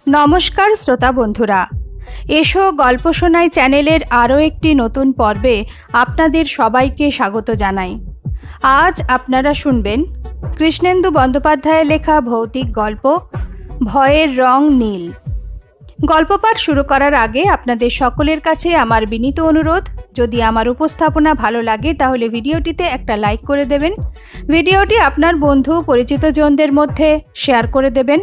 নমস্কার শ্রোতা বন্ধুরা, এসো গল্প শোনাই চ্যানেলের আরও একটি নতুন পর্বে আপনাদের সবাইকে স্বাগত জানাই। আজ আপনারা শুনবেন কৃষ্ণেন্দু বন্দ্যোপাধ্যায়ের লেখা ভৌতিক গল্প ভয়ের রং নীল। গল্প পাঠ শুরু করার আগে আপনাদের সকলের কাছে আমার বিনীত অনুরোধ, যদি আমার উপস্থাপনা ভালো লাগে তাহলে ভিডিওটিতে একটা লাইক করে দেবেন, ভিডিওটি আপনার বন্ধু পরিচিতজনদের মধ্যে শেয়ার করে দেবেন।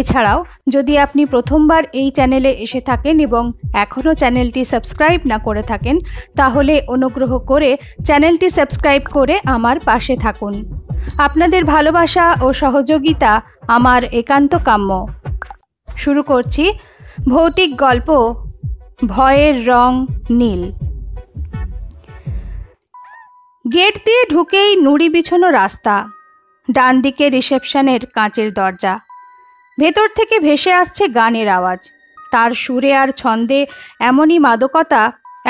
এছাড়াও যদি আপনি প্রথমবার এই চ্যানেলে এসে থাকেন এবং এখনও চ্যানেলটি সাবস্ক্রাইব না করে থাকেন তাহলে অনুগ্রহ করে চ্যানেলটি সাবস্ক্রাইব করে আমার পাশে থাকুন। আপনাদের ভালোবাসা ও সহযোগিতা আমার একান্ত কাম্য। শুরু করছি ভৌতিক গল্প ভয়ের রং নীল। গেট দিয়ে ঢুকেই নুড়ি বিছানো রাস্তা, ডান দিকে রিসেপশনের কাঁচের দরজা। ভেতর থেকে ভেসে আসছে গানের আওয়াজ, তার সুরে আর ছন্দে এমনই মাদকতা,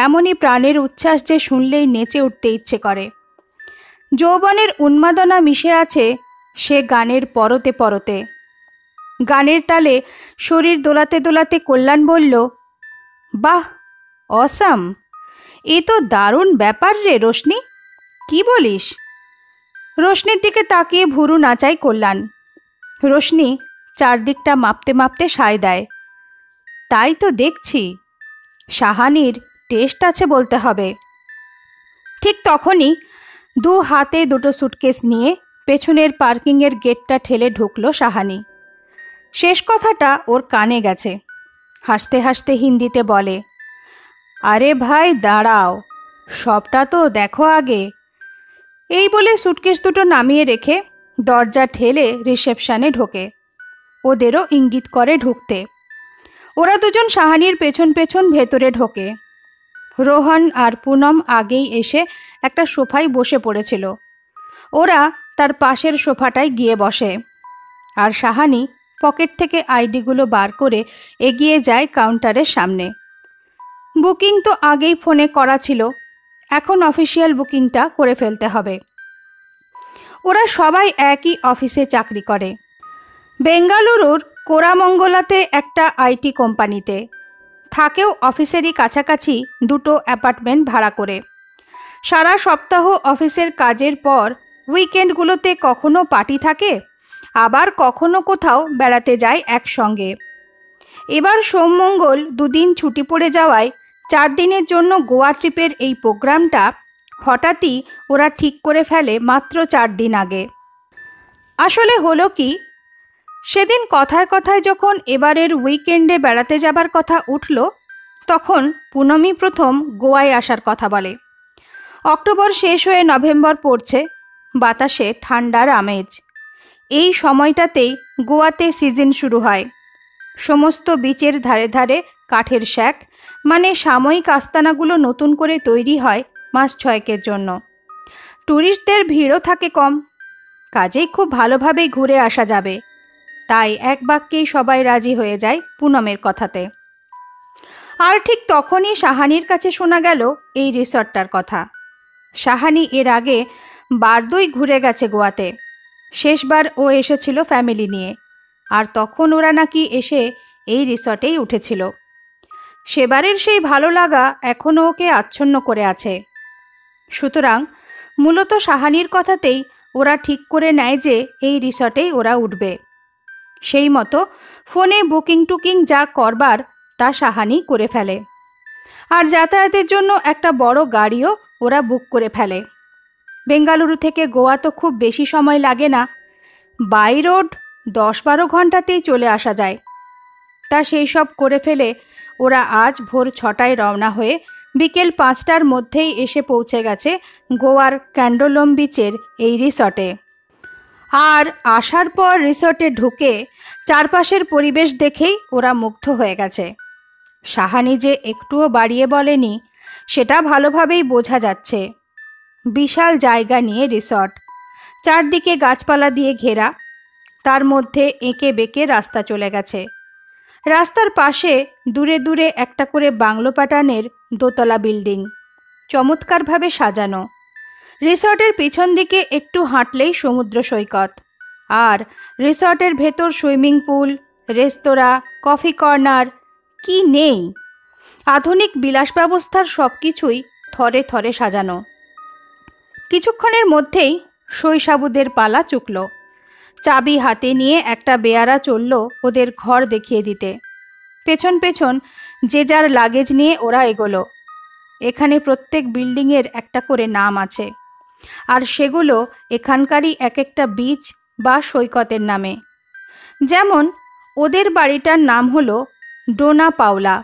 এমনই প্রাণের উচ্ছ্বাস যে শুনলেই নেচে উঠতে ইচ্ছে করে। যৌবনের উন্মাদনা মিশে আছে সে গানের পরতে পরতে। গানের তালে শরীর দোলাতে দোলাতে কল্যাণ বলল, বাহ, অসাম, এ তো দারুণ ব্যাপার রে রোশনি, কি বলিস? রোশনির দিকে তাকিয়ে ভুরু নাচাই কল্যাণ। রোশনি চারদিকটা মাপতে মাপতে সায় দেয়, তাই তো দেখছি, সাহানির টেস্ট আছে বলতে হবে। ঠিক তখনই দু হাতে দুটো সুটকেস নিয়ে পেছনের পার্কিংয়ের গেটটা ঠেলে ঢুকলো সাহানি। শেষ কথাটা ওর কানে গেছে। হাসতে হাসতে হিন্দিতে বলে, আরে ভাই দাঁড়াও, সবটা তো দেখো আগে। এই বলে সুটকেস দুটো নামিয়ে রেখে দরজা ঠেলে রিসেপশনে ঢোকে। ওদেরও ইঙ্গিত করে ঢুকতে। ওরা দুজন সাহানির পেছন পেছন ভেতরে ঢোকে। রোহন আর পুনম আগেই এসে একটা সোফায় বসে পড়েছিল। ওরা তার পাশের সোফাটায় গিয়ে বসে, আর সাহানি পকেট থেকে আইডিগুলো বার করে এগিয়ে যায় কাউন্টারের সামনে। বুকিং তো আগেই ফোনে করা ছিল, এখন অফিসিয়াল বুকিংটা করে ফেলতে হবে। ওরা সবাই একই অফিসে চাকরি করে, বেঙ্গালুরুর কোরামঙ্গলাতে একটা আইটি কোম্পানিতে। থাকেও অফিসেরই কাছাকাছি দুটো অ্যাপার্টমেন্ট ভাড়া করে। সারা সপ্তাহ অফিসের কাজের পর উইকেন্ডগুলোতে কখনো পার্টি থাকে, আবার কখনো কোথাও বেড়াতে যায় একসঙ্গে। এবার সোম মঙ্গল দুদিন ছুটি পড়ে যাওয়ায় 4 দিনের জন্য গোয়া ট্রিপের এই প্রোগ্রামটা হঠাৎই ওরা ঠিক করে ফেলে মাত্র 4 দিন আগে। আসলে হলো কি, সেদিন কথায় কথায় যখন এবারের উইকেন্ডে বেড়াতে যাবার কথা উঠল, তখন পুনমই প্রথম গোয়ায় আসার কথা বলে। অক্টোবর শেষ হয়ে নভেম্বর পড়ছে, বাতাসে ঠান্ডার আমেজ। এই সময়টাতেই গোয়াতে সিজন শুরু হয়। সমস্ত বিচের ধারে ধারে কাঠের শ্যাক, মানে সাময়িক আস্তানাগুলো নতুন করে তৈরি হয় মাস 6 জন্য। ট্যুরিস্টদের ভিড়ও থাকে কম, কাজেই খুব ভালোভাবেই ঘুরে আসা যাবে। তাই এক বাক্যেই সবাই রাজি হয়ে যায় পুনমের কথাতে। আর ঠিক তখনই সাহানির কাছে শোনা গেল এই রিসর্টটার কথা। সাহানি এর আগে বারদই ঘুরে গেছে গোয়াতে। শেষবার ও এসেছিল ফ্যামিলি নিয়ে, আর তখন ওরা নাকি এসে এই রিসর্টেই উঠেছিল। সেবারের সেই ভালো লাগা এখনও ওকে আচ্ছন্ন করে আছে। সুতরাং মূলত সাহানির কথাতেই ওরা ঠিক করে নেয় যে এই রিসর্টেই ওরা উঠবে। সেই মতো ফোনে বুকিং টুকিং যা করবার তা সাহানি করে ফেলে, আর যাতায়াতের জন্য একটা বড় গাড়িও ওরা বুক করে ফেলে। বেঙ্গালুরু থেকে গোয়া তো খুব বেশি সময় লাগে না, বাই রোড 10-12 ঘন্টাতেই চলে আসা যায়। তা সেই সব করে ফেলে ওরা আজ ভোর 6টায় রওনা হয়ে বিকেল 5টার মধ্যেই এসে পৌঁছে গেছে গোয়ার ক্যান্ডোলম বিচের এই রিসর্টে। আর আসার পর রিসর্টে ঢুকে চারপাশের পরিবেশ দেখেই ওরা মুগ্ধ হয়ে গেছে। সাহানি যে একটুও বাড়িয়ে বলেনি সেটা ভালোভাবেই বোঝা যাচ্ছে। বিশাল জায়গা নিয়ে রিসর্ট, চারদিকে গাছপালা দিয়ে ঘেরা, তার মধ্যে এঁকে বেঁকে রাস্তা চলে গেছে। রাস্তার পাশে দূরে দূরে একটা করে বাংলো প্যাটার্নের দোতলা বিল্ডিং, চমৎকারভাবে সাজানো। রিসর্টের পিছন দিকে একটু হাঁটলেই সমুদ্র সৈকত, আর রিসর্টের ভেতর সুইমিং পুল, রেস্তোরাঁ, কফি কর্নার, কি নেই! আধুনিক বিলাস ব্যবস্থার সব কিছুই থরে থরে সাজানো। কিছুক্ষণের মধ্যেই শৈশাবুদের পালা চুকল। চাবি হাতে নিয়ে একটা বেয়ারা চলল ওদের ঘর দেখিয়ে দিতে। পেছন পেছন যে যার লাগেজ নিয়ে ওরা এগোলো। এখানে প্রত্যেক বিল্ডিংয়ের একটা করে নাম আছে, আর সেগুলো এখানকারই এক একটা বিচ বা সৈকতের নামে। যেমন ওদের বাড়িটার নাম হলো ডোনা পাওলা।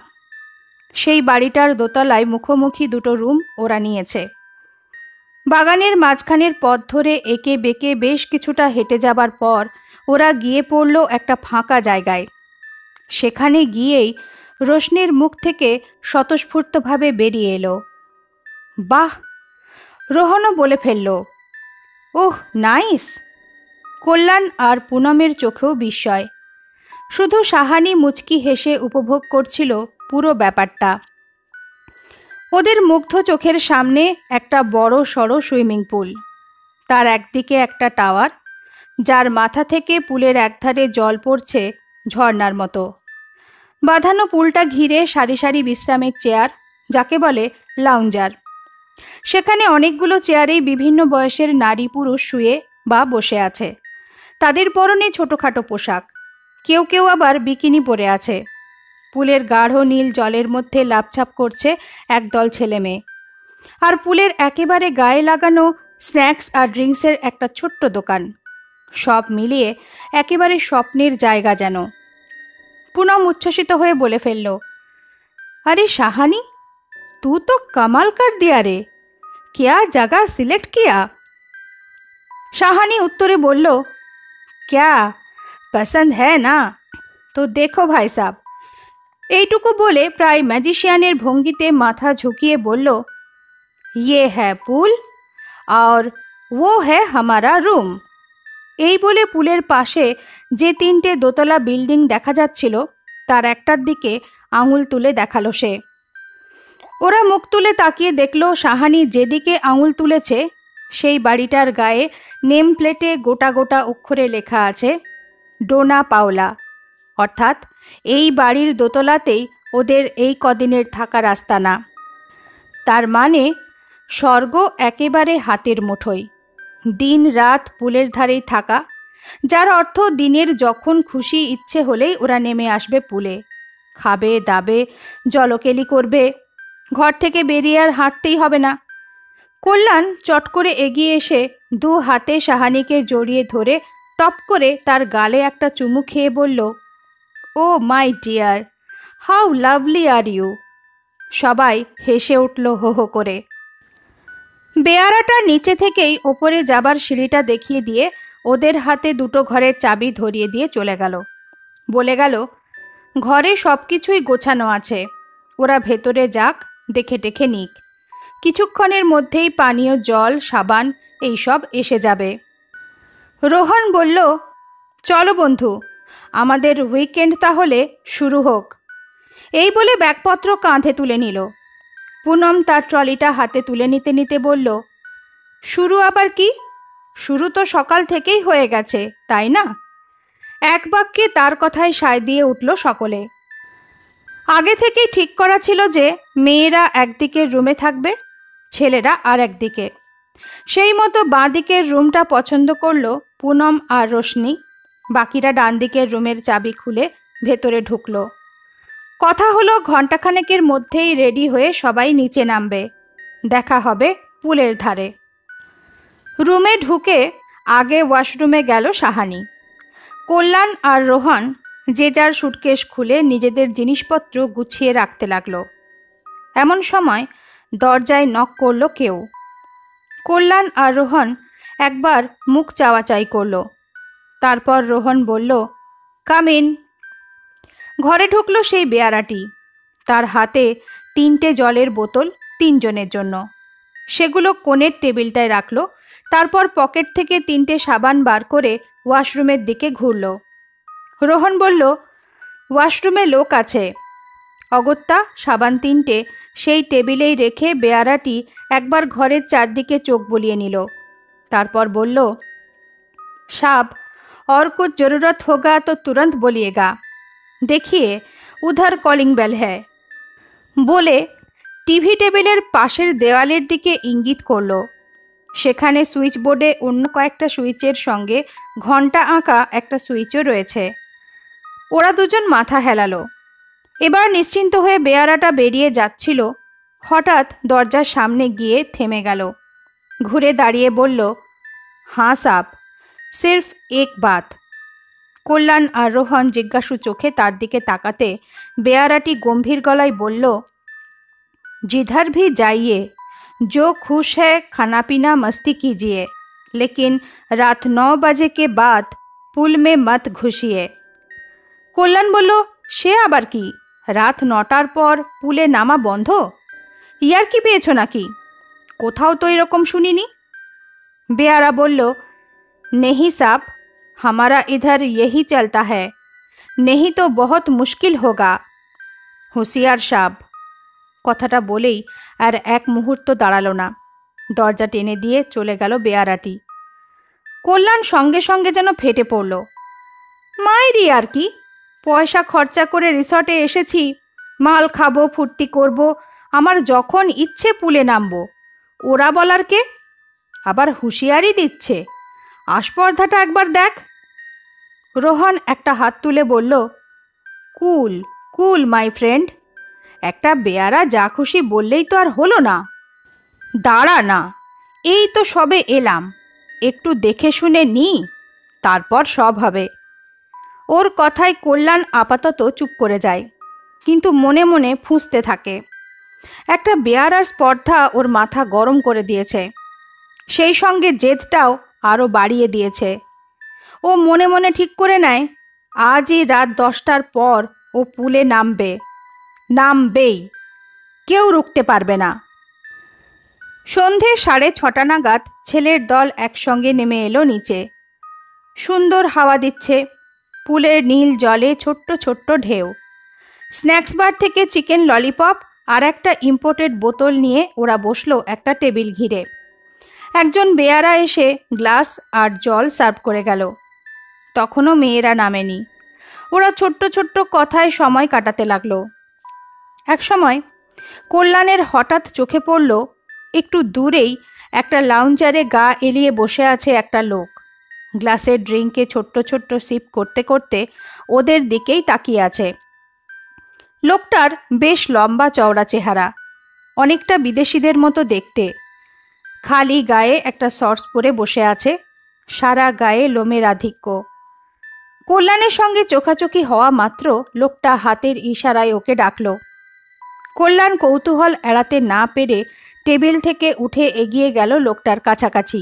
সেই বাড়িটার দোতলায় মুখোমুখি দুটো রুম ওরা নিয়েছে। বাগানের মাঝখানের পথ ধরে একে বেঁকে বেশ কিছুটা হেঁটে যাবার পর ওরা গিয়ে পড়ল একটা ফাঁকা জায়গায়। সেখানে গিয়েই রোশনির মুখ থেকে স্বতঃস্ফূর্তভাবে বেরিয়ে এলো, বাহ! রোহনও বলে ফেলল, ওহ নাইস! কল্যাণ আর পুনমের চোখেও বিস্ময়। শুধু সাহানি মুচকি হেসে উপভোগ করছিল পুরো ব্যাপারটা। ওদের মুগ্ধ চোখের সামনে একটা বড় সড়ো সুইমিং পুল, তার একদিকে একটা টাওয়ার, যার মাথা থেকে পুলের একধারে জল পড়ছে ঝর্ণার মতো। বাঁধানো পুলটা ঘিরে সারি সারি বিশ্রামের চেয়ার, যাকে বলে লাউঞ্জার। সেখানে অনেকগুলো চেয়ারেই বিভিন্ন বয়সের নারী পুরুষ শুয়ে বা বসে আছে। তাদের পরনে ছোটোখাটো পোশাক, কেউ কেউ আবার বিকিনি পরে আছে। পুলের গাঢ় নীল জলের মধ্যে লাফঝাপ করছে একদল ছেলে মেয়ে। আর পুলের একেবারে গায়ে লাগানো স্ন্যাক্স আর ড্রিঙ্কসের একটা ছোট্ট দোকান। সব মিলিয়ে একেবারে স্বপ্নের জায়গা যেন। পুনম উচ্ছ্বসিত হয়ে বলে ফেলল, আরে সাহানি, তু তো কমাল কর দিয়া রে, क्या जगह सिलेक्ट किया? शाहानी उत्तरे बोल, क्या पसंद है ना? तो देखो भाई साहब। এইটুকু বলে প্রায় ম্যাজিশিয়ানের ভঙ্গিতে মাথা ঝুঁকিয়ে বলল, ये है पुल और वो है हमारा रूम। এই বলে পুলের পাশে যে তিনটে দোতলা বিল্ডিং দেখা যাচ্ছিল তার একটার দিকে আঙুল তুলে দেখালো সে। ওরা মুখ তুলে তাকিয়ে দেখল সাহানি যেদিকে আঙুল তুলেছে সেই বাড়িটার গায়ে নেম প্লেটে গোটা গোটা অক্ষরে লেখা আছে ডোনা পাওলা, অর্থাৎ এই বাড়ির দোতলাতেই ওদের এই কদিনের থাকার আস্তানা। তার মানে স্বর্গ একেবারে হাতের মুঠোয়, দিন রাত পুলের ধারেই থাকা, যার অর্থ দিনের যখন খুশি ইচ্ছে হলেই ওরা নেমে আসবে পুলে, খাবে দাবে, জলকেলি করবে, ঘর থেকে বেরিয়ে আর হাঁটতেই হবে না। কল্যাণ চট করে এগিয়ে এসে দু হাতে সাহানিকে জড়িয়ে ধরে টপ করে তার গালে একটা চুমু খেয়ে বলল, oh my dear, how lovely are you. সবাই হেসে উঠল হো হো করে। বেয়ারাটা নিচে থেকেই ওপরে যাবার সিঁড়িটা দেখিয়ে দিয়ে ওদের হাতে দুটো ঘরের চাবি ধরিয়ে দিয়ে চলে গেল। বলে গেল, ঘরে সব কিছুই গোছানো আছে, ওরা ভেতরে যাক, দেখে টেখে নিক। কিছুক্ষণের মধ্যেই পানীয় জল, সাবান এইসব এসে যাবে। রোহন বলল, চলো বন্ধু, আমাদের উইকেন্ড তাহলে শুরু হোক। এই বলে ব্যাগপত্র কাঁধে তুলে নিল। পুনম তার ট্রলিটা হাতে তুলে নিতে নিতে বলল, শুরু আবার কি? শুরু তো সকাল থেকেই হয়ে গেছে, তাই না? এক বাক্যে তার কথায় সায় দিয়ে উঠল সকলে। আগে থেকেই ঠিক করা ছিল যে মেয়েরা একদিকের রুমে থাকবে, ছেলেরা আর একদিকে। সেই মতো বাঁ দিকের রুমটা পছন্দ করল পুনম আর রোশনি। বাকিরা ডান দিকের রুমের চাবি খুলে ভেতরে ঢুকল। কথা হলো ঘণ্টাখানেকের মধ্যেই রেডি হয়ে সবাই নিচে নামবে, দেখা হবে পুলের ধারে। রুমে ঢুকে আগে ওয়াশরুমে গেল সাহানি। কল্যাণ আর রোহন যে যার সুটকেস খুলে নিজেদের জিনিসপত্র গুছিয়ে রাখতে লাগলো। এমন সময় দরজায় নক করল কেউ। কল্যাণ আর রোহন একবার মুখ চাওয়াচাই করল। তারপর রোহন বলল, কাম ইন। ঘরে ঢুকলো সেই বেয়ারাটি। তার হাতে তিনটে জলের বোতল তিনজনের জন্য। সেগুলো কোণের টেবিলটায় রাখল। তারপর পকেট থেকে তিনটে সাবান বার করে ওয়াশরুমের দিকে ঘুরল। রোহন বলল, ওয়াশরুমে লোক আছে। অগত্যা সাবান তিনটে সেই টেবিলেই রেখে বেয়ারাটি একবার ঘরের চারদিকে চোখ বুলিয়ে নিল। তারপর বলল, সাব, और कुछ जरूरत होगा तो तुरंत बोलिएगा। देखिए उधर कॉलिंग बेल है বলে টিভি টেবিলের পাশের দেওয়ালের দিকে ইঙ্গিত করলো। সেখানে সুইচ বোর্ডে অন্য কয়েকটা সুইচের সঙ্গে ঘন্টা আঁকা একটা সুইচও রয়েছে। ওরা দুজন মাথা হেলালো। এবার নিশ্চিন্ত হয়ে বেয়ারাটা বেরিয়ে যাচ্ছিল, হঠাৎ দরজার সামনে গিয়ে থেমে গেল। ঘুরে দাঁড়িয়ে বলল, हाँ साहब, सिर्फ एक बात। কল্যাণ আর রোহন জিজ্ঞাসু চোখে তার দিকে তাকাতে বেয়ারাটি গম্ভীর গলায় বলল, जिधर भी जाइए, जो खुश है खाना पीना मस्ती कीजिए, लेकिन रात 9 बजे के बाद पुल में मत घुसिए। কল্যাণ বলল, সে আবার কি? রাত 9টার পর পুলে নামা বন্ধ? ইয়ার কি পেয়েছো নাকি? কোথাও তো এরকম শুনিনি। বেয়ারা বলল, नहीं साहब, हमारा इधर यही चलता है, नहीं तो बहुत मुश्किल होगा, होशियार साहब। কথাটা বলেই আর এক মুহূর্ত দাঁড়ালো না, দরজা টেনে দিয়ে চলে গেল বেয়ারাটি। কল্যাণ সঙ্গে সঙ্গে যেন ফেটে পড়ল। মায়েরই আর কি, পয়সা খরচা করে রিসর্টে এসেছি, মাল খাবো, ফুর্তি করব, আমার যখন ইচ্ছে পুলে নামবো, ওরা বলার কে? আবার হুঁশিয়ারি দিচ্ছে, আস্পর্ধাটা একবার দেখ। রোহন একটা হাত তুলে বলল, কুল কুল মাই ফ্রেন্ড, একটা বেয়ারা যা খুশি বললেই তো আর হলো না। দাঁড়া না, এই তো সবে এলাম, একটু দেখে শুনে নি, তারপর সব হবে। ওর কথায় কল্যাণ আপাতত চুপ করে যায়, কিন্তু মনে মনে ফুঁসতে থাকে। একটা বেয়ারার স্পর্ধা ওর মাথা গরম করে দিয়েছে, সেই সঙ্গে জেদটাও আরও বাড়িয়ে দিয়েছে। ও মনে মনে ঠিক করে নেয়, আজই রাত 10টার পর ও পুলে নামবেই, কেউ রুখতে পারবে না। সন্ধে 6:30 নাগাদ ছেলের দল একসঙ্গে নেমে এলো নিচে। সুন্দর হাওয়া দিচ্ছে, পুলের নীল জলে ছোট্ট ছোট্ট ঢেউ। স্ন্যাক্স বার থেকে চিকেন ললিপপ আর একটা ইম্পোর্টেড বোতল নিয়ে ওরা বসলো একটা টেবিল ঘিরে। একজন বেয়ারা এসে গ্লাস আর জল সার্ভ করে গেল। তখনও মেয়েরা নামেনি। ওরা ছোট্ট ছোট্ট কথায় সময় কাটাতে লাগলো। এক সময় কল্যাণের হঠাৎ চোখে পড়ল, একটু দূরেই একটা লাউঞ্জারে গা এলিয়ে বসে আছে একটা লোক। গ্লাসের ড্রিঙ্কে ছোট্ট ছোট্ট সিপ করতে করতে ওদের দিকেই তাকিয়ে আছে। লোকটার বেশ লম্বা চওড়া চেহারা, অনেকটা বিদেশিদের মতো দেখতে। খালি গায়ে একটা শর্টস পরে বসে আছে, সারা গায়ে লোমের আধিক্য। কল্যাণের সঙ্গে চোখাচোখি হওয়া মাত্র লোকটা হাতের ইশারায় ওকে ডাকল। কল্যাণ কৌতূহল এড়াতে না পেরে টেবিল থেকে উঠে এগিয়ে গেল লোকটার কাছাকাছি।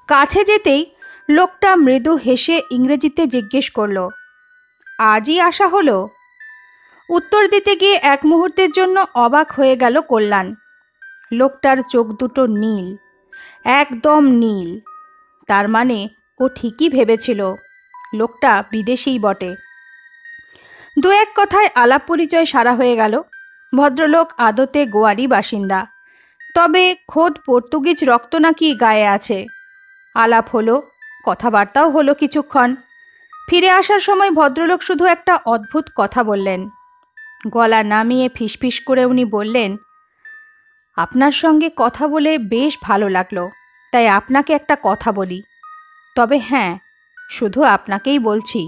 কাছে যেতেই লোকটা মৃদু হেসে ইংরেজিতে জিজ্ঞেস করল, আজই আসা হলো? উত্তর দিতে গিয়ে এক মুহূর্তের জন্য অবাক হয়ে গেল কল্যাণ। লোকটার চোখ দুটো নীল, একদম নীল। তার মানে ও ঠিকই ভেবেছিল লোকটা বিদেশিই বটে। দু এক কথায় আলাপ পরিচয় সারা হয়ে গেল। ভদ্রলোক আদতে গোয়ারই বাসিন্দা, তবে খোদ পর্তুগিজ রক্ত নাকি গায়ে আছে। আলাপ হলো, কথাবার্তাও হলো কিছুক্ষণ। ফিরে আসার সময় ভদ্রলোক শুধু একটা অদ্ভুত কথা বললেন। গলা নামিয়ে ফিসফিস করে উনি বললেন, আপনার সঙ্গে কথা বলে বেশ ভালো লাগলো, তাই আপনাকে একটা কথা বলি। তবে হ্যাঁ, শুধু আপনাকেই বলছি,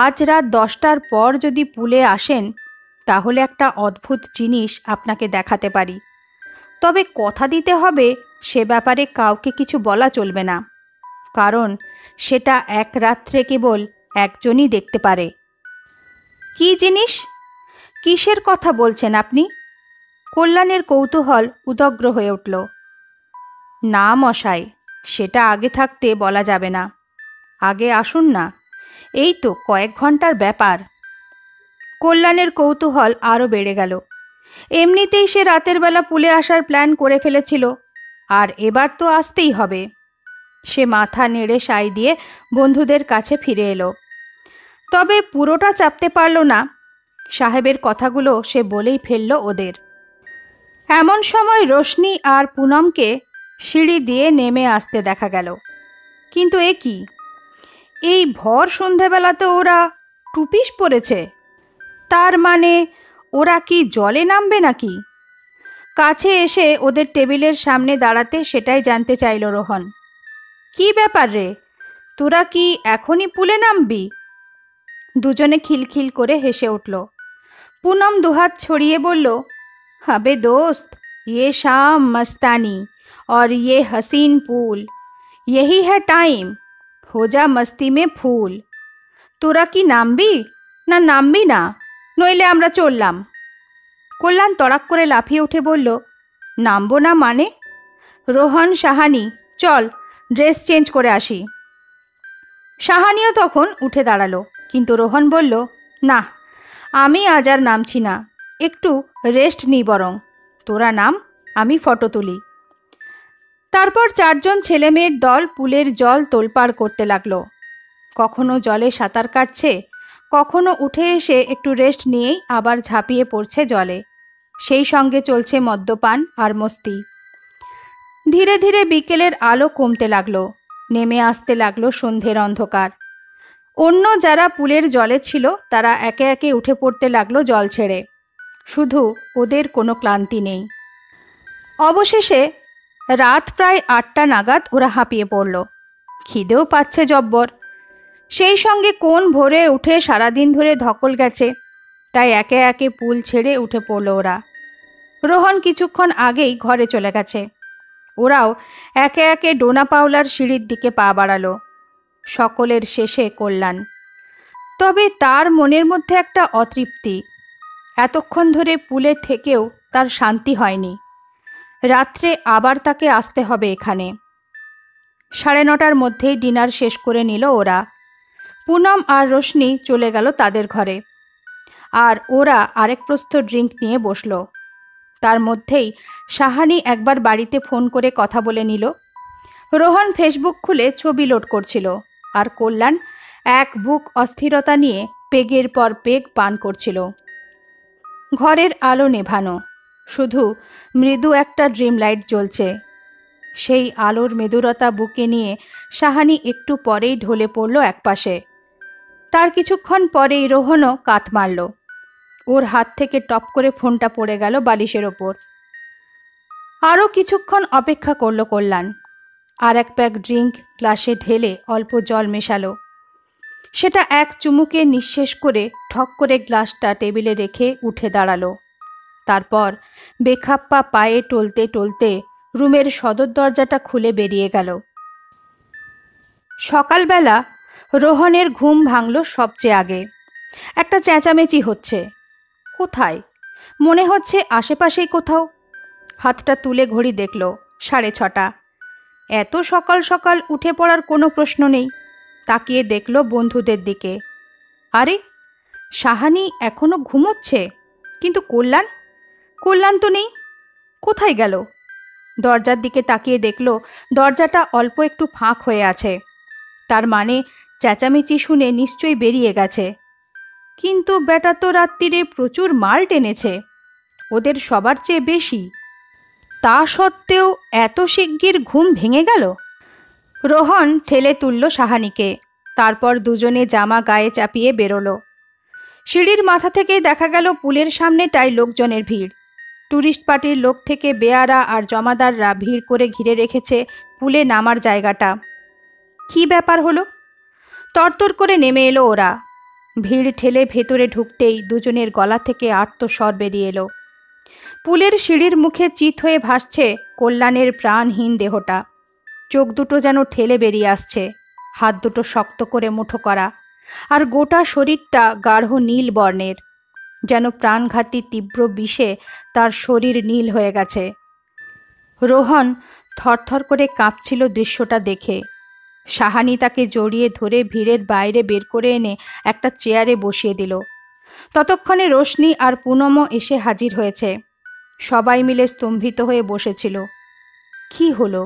আজ রাত 10টার পর যদি পুলে আসেন তাহলে একটা অদ্ভুত জিনিস আপনাকে দেখাতে পারি। তবে কথা দিতে হবে সে ব্যাপারে কাউকে কিছু বলা চলবে না, কারণ সেটা এক রাত্রে কেবল একজনই দেখতে পারে। কি জিনিস? কিসের কথা বলছেন আপনি? কল্যাণের কৌতূহল উদগ্র হয়ে উঠল। না মশাই, সেটা আগে থাকতে বলা যাবে না। আগে আসুন না, এই তো কয়েক ঘন্টার ব্যাপার। কল্যাণের কৌতূহল আরও বেড়ে গেল। এমনিতেই সে রাতের বেলা পুলে আসার প্ল্যান করে ফেলেছিল, আর এবার তো আসতেই হবে। সে মাথা নেড়ে সাই দিয়ে বন্ধুদের কাছে ফিরে এলো। তবে পুরোটা চাপতে পারল না। সাহেবের কথাগুলো সে বলেই ফেলল ওদের। এমন সময় রোশনি আর পুনমকে সিঁড়ি দিয়ে নেমে আসতে দেখা গেল। কিন্তু এ কি, এই ভর সন্ধেবেলাতে ওরা টুপিস পরেছে। তার মানে ওরা কি জলে নামবে নাকি? কাছে এসে ওদের টেবিলের সামনে দাঁড়াতে সেটাই জানতে চাইল রোহন। কি ব্যাপার রে, তোরা কি এখনই পুলে নামবি? দুজনে খিলখিল করে হেসে উঠল। পুনম দুহাত ছড়িয়ে বলল, আবে দোস্ত, ये शाम मस्तानी और ये हसीन पूल, यही है टाइम, हो जा मस्ती में फूल। তোরা কি নামবি না নামবি না, নইলে আমরা চললাম। কল্যাণ তড়াক করে লাফিয়ে উঠে বলল, নামবো না মানে? রোহন, সাহানি, চল ড্রেস চেঞ্জ করে আসি। সাহানিও তখন উঠে দাঁড়ালো, কিন্তু রোহন বলল, না, আমি আজ আর নামছি না, একটু রেস্ট নিই বরং। তোরা নাম, আমি ফটো তুলি। তারপর চারজন ছেলেমেয়ের দল পুলের জল তোলপাড় করতে লাগলো। কখনো জলে সাঁতার কাটছে, কখনো উঠে এসে একটু রেস্ট নিয়েই আবার ঝাঁপিয়ে পড়ছে জলে। সেই সঙ্গে চলছে মদ্যপান আর মস্তি। ধীরে ধীরে বিকেলের আলো কমতে লাগলো, নেমে আসতে লাগলো সন্ধ্যের অন্ধকার। অন্য যারা পুলের জলে ছিল তারা একে একে উঠে পড়তে লাগলো জল ছেড়ে। শুধু ওদের কোনো ক্লান্তি নেই। অবশেষে রাত প্রায় 8টা নাগাদ ওরা হাঁপিয়ে পড়ল। খিদেও পাচ্ছে জব্বর। সেই সঙ্গে কোন ভোরে উঠে সারাদিন ধরে ধকল গেছে, তাই একে একে পুল ছেড়ে উঠে পড়ল ওরা। রোহন কিছুক্ষণ আগেই ঘরে চলে গেছে। ওরাও একে একে ডোনা পাওলার সিঁড়ির দিকে পা বাড়ালো। সকলের শেষে কল্যাণ। তবে তার মনের মধ্যে একটা অতৃপ্তি। এতক্ষণ ধরে পুলে থেকেও তার শান্তি হয়নি। রাত্রে আবার তাকে আসতে হবে এখানে। 9:30টার মধ্যেই ডিনার শেষ করে নিল ওরা। পুনম আর রোশনি চলে গেল তাদের ঘরে, আর ওরা আরেক প্রস্থ ড্রিঙ্ক নিয়ে বসল। তার মধ্যেই সাহানি একবার বাড়িতে ফোন করে কথা বলে নিল। রোহন ফেসবুক খুলে ছবি লোড করছিল, আর কল্যাণ এক বুক অস্থিরতা নিয়ে পেগের পর পেগ পান করছিল। ঘরের আলো নেভানো, শুধু মৃদু একটা ড্রিম লাইট জ্বলছে। সেই আলোর মেদুরতা বুকে নিয়ে সাহানি একটু পরেই ঢলে পড়ল একপাশে। তার কিছুক্ষণ পরেই রোহনও কাত মারল। ওর হাত থেকে টপ করে ফোনটা পড়ে গেল বালিশের ওপর। আরও কিছুক্ষণ অপেক্ষা করল কল্যাণ। আর এক প্যাক ড্রিঙ্ক গ্লাসে ঢেলে অল্প জল মেশালো। সেটা এক চুমুকে নিঃশেষ করে ঠক করে গ্লাসটা টেবিলে রেখে উঠে দাঁড়ালো। তারপর বেখাপ্পা পায়ে টলতে টলতে রুমের সদর দরজাটা খুলে বেরিয়ে গেল। সকালবেলা রোহনের ঘুম ভাঙল সবচেয়ে আগে। একটা চেঁচামেচি হচ্ছে। কোথায়? মনে হচ্ছে আশেপাশেই কোথাও। হাতটা তুলে ঘড়ি দেখল 6:30। এত সকাল সকাল উঠে পড়ার কোনো প্রশ্ন নেই। তাকিয়ে দেখল বন্ধুদের দিকে। আরে, সাহানি এখনো ঘুমোচ্ছে, কিন্তু কল্যাণ তো নেই। কোথায় গেল? দরজার দিকে তাকিয়ে দেখল দরজাটা অল্প একটু ফাঁক হয়ে আছে। তার মানে চেঁচামেচি শুনে নিশ্চয়ই বেরিয়ে গেছে। কিন্তু বেটা তো রাত্রিরে প্রচুর মাল টেনেছে, ওদের সবার চেয়ে বেশি। তা সত্ত্বেও এত শিগগির ঘুম ভেঙে গেল? রোহন ঠেলে তুলল সাহানিকে। তারপর দুজনে জামা গায়ে চাপিয়ে বেরোলো। সিঁড়ির মাথা থেকে দেখা গেল পুলের সামনেটায় লোকজনের ভিড়। ট্যুরিস্ট পার্টির লোক থেকে বেয়ারা আর জমাদাররা ভিড় করে ঘিরে রেখেছে পুলে নামার জায়গাটা। কি ব্যাপার হলো? তরতর করে নেমে এলো ওরা। ভিড় ঠেলে ভেতরে ঢুকতেই দুজনের গলা থেকে আর্তস্বর বেরিয়ে এলো। পুলের সিঁড়ির মুখে চিত হয়ে ভাসছে কল্যাণের প্রাণহীন দেহটা। চোখ দুটো যেন ঠেলে বেরিয়ে আসছে, হাত দুটো শক্ত করে মুঠো করা, আর গোটা শরীরটা গাঢ় নীল বর্ণের, যেন প্রাণঘাতী তীব্র বিষে তার শরীর নীল হয়ে গেছে। রোহন থরথর করে কাঁপছিল দৃশ্যটা দেখে। সাহানি তাকে জড়িয়ে ধরে ভিড়ের বাইরে বের করে এনে একটা চেয়ারে বসিয়ে দিল। ততক্ষণে রোশনি আর পুনমও এসে হাজির হয়েছে। সবাই মিলে স্তম্ভিত হয়ে বসেছিল। কি হলো?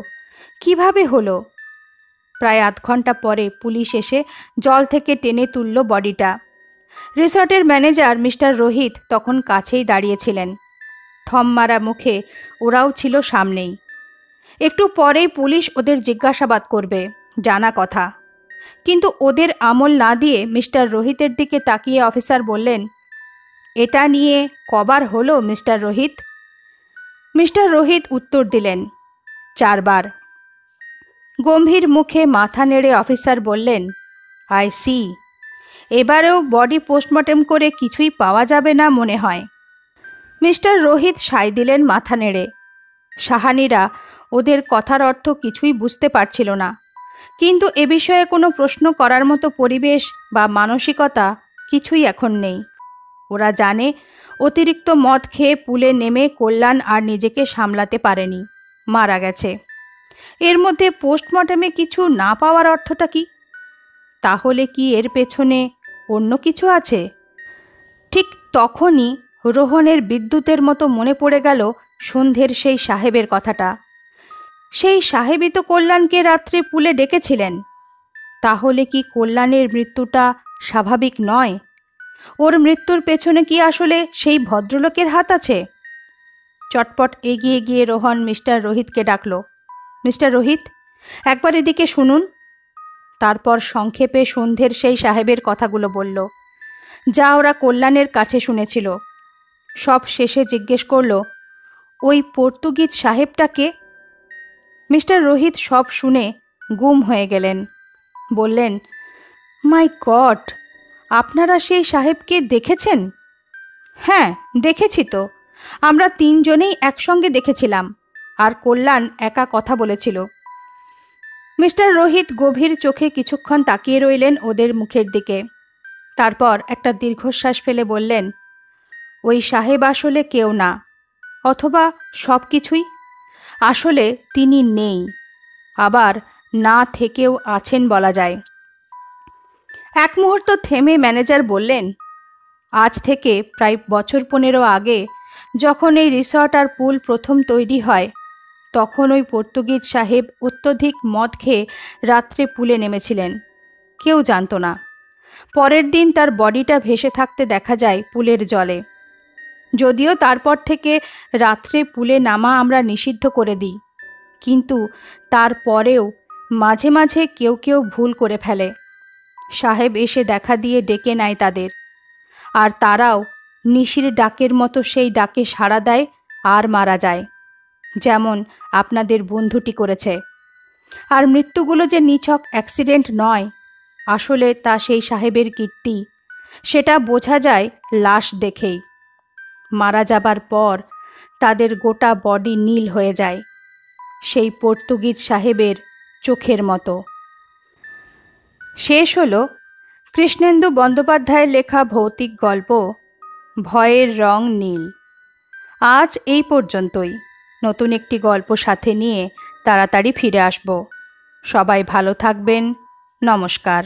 কিভাবে হলো? প্রায় আধ ঘন্টা পরে পুলিশ এসে জল থেকে টেনে তুলল বডিটা। রিসর্টের ম্যানেজার মিস্টার রোহিত তখন কাছেই দাঁড়িয়েছিলেন। থম মারা মুখে ওরাও ছিল সামনেই। একটু পরেই পুলিশ ওদের জিজ্ঞাসাবাদ করবে, জানা কথা। কিন্তু ওদের আমল না দিয়ে মিস্টার রোহিতের দিকে তাকিয়ে অফিসার বললেন, এটা নিয়ে কবার হলো মিস্টার রোহিত? মিস্টার রোহিত উত্তর দিলেন, 4 বার। গম্ভীর মুখে মাথা নেড়ে অফিসার বললেন, আই সি, এবারেও বডি পোস্টমর্টেম করে কিছুই পাওয়া যাবে না মনে হয়। মিস্টার রোহিত সায় দিলেন মাথা নেড়ে। সাহানিরা ওদের কথার অর্থ কিছুই বুঝতে পারছিল না, কিন্তু এ বিষয়ে কোনো প্রশ্ন করার মতো পরিবেশ বা মানসিকতা কিছুই এখন নেই। ওরা জানে অতিরিক্ত মদ খেয়ে পুলে নেমে কল্যাণ আর নিজেকে সামলাতে পারেনি, মারা গেছে। এর মধ্যে পোস্টমর্টেমে কিছু না পাওয়ার অর্থটা কি? তাহলে কি এর পেছনে অন্য কিছু আছে? ঠিক তখনই রোহনের বিদ্যুতের মতো মনে পড়ে গেল সন্ধ্যের সেই সাহেবের কথাটা। সেই সাহেবই তো কল্যাণকে রাত্রে পুলে ডেকেছিলেন। তাহলে কি কল্যাণের মৃত্যুটা স্বাভাবিক নয়? ওর মৃত্যুর পেছনে কি আসলে সেই ভদ্রলোকের হাত আছে? চটপট এগিয়ে গিয়ে রোহন মিস্টার রোহিতকে ডাকল, মিস্টার রোহিত, একবার এদিকে শুনুন। তারপর সংক্ষেপে সন্ধ্যের সেই সাহেবের কথাগুলো বলল, যা ওরা কল্যাণের কাছে শুনেছিল। সব শেষে জিজ্ঞেস করল, ওই পর্তুগিজ সাহেবটাকে? মিস্টার রোহিত সব শুনে গুম হয়ে গেলেন। বললেন, মাই গড, আপনারা সেই সাহেবকে দেখেছেন? হ্যাঁ, দেখেছি তো। আমরা 3 জনেই একসঙ্গে দেখেছিলাম, আর কল্যাণ একা কথা বলেছিল। মিস্টার রোহিত গভীর চোখে কিছুক্ষণ তাকিয়ে রইলেন ওদের মুখের দিকে। তারপর একটা দীর্ঘশ্বাস ফেলে বললেন, ওই সাহেব আসলে কেউ না, অথবা সব কিছুই। আসলে তিনি নেই, আবার না থেকেও আছেন বলা যায়। এক মুহূর্ত থেমে ম্যানেজার বললেন, আজ থেকে প্রায় বছর 15 আগে যখন এই রিসর্ট আর পুল প্রথম তৈরি হয়, তখন ওই পর্তুগিজ সাহেব অত্যধিক মদ খেয়ে রাত্রে পুলে নেমেছিলেন। কেউ জানত না। পরের দিন তার বডিটা ভেসে থাকতে দেখা যায় পুলের জলে। যদিও তারপর থেকে রাত্রে পুলে নামা আমরা নিষিদ্ধ করে দিই, কিন্তু তারপরেও মাঝে মাঝে কেউ কেউ ভুল করে ফেলে। সাহেব এসে দেখা দিয়ে ডেকে নেয় তাদের, আর তারাও নিশির ডাকের মতো সেই ডাকে সাড়া দেয় আর মারা যায়, যেমন আপনাদের বন্ধুটি করেছে। আর মৃত্যুগুলো যে নিছক অ্যাক্সিডেন্ট নয়, আসলে তা সেই সাহেবের কীর্তি, সেটা বোঝা যায় লাশ দেখেই। মারা যাবার পর তাদের গোটা বডি নীল হয়ে যায়, সেই পর্তুগিজ সাহেবের চোখের মতো। শেষ হলো কৃষ্ণেন্দু বন্দ্যোপাধ্যায়ের লেখা ভৌতিক গল্প ভয়ের রং নীল। আজ এই পর্যন্তই। নতুন একটি গল্প সাথে নিয়ে তাড়াতাড়ি ফিরে আসব। সবাই ভালো থাকবেন। নমস্কার।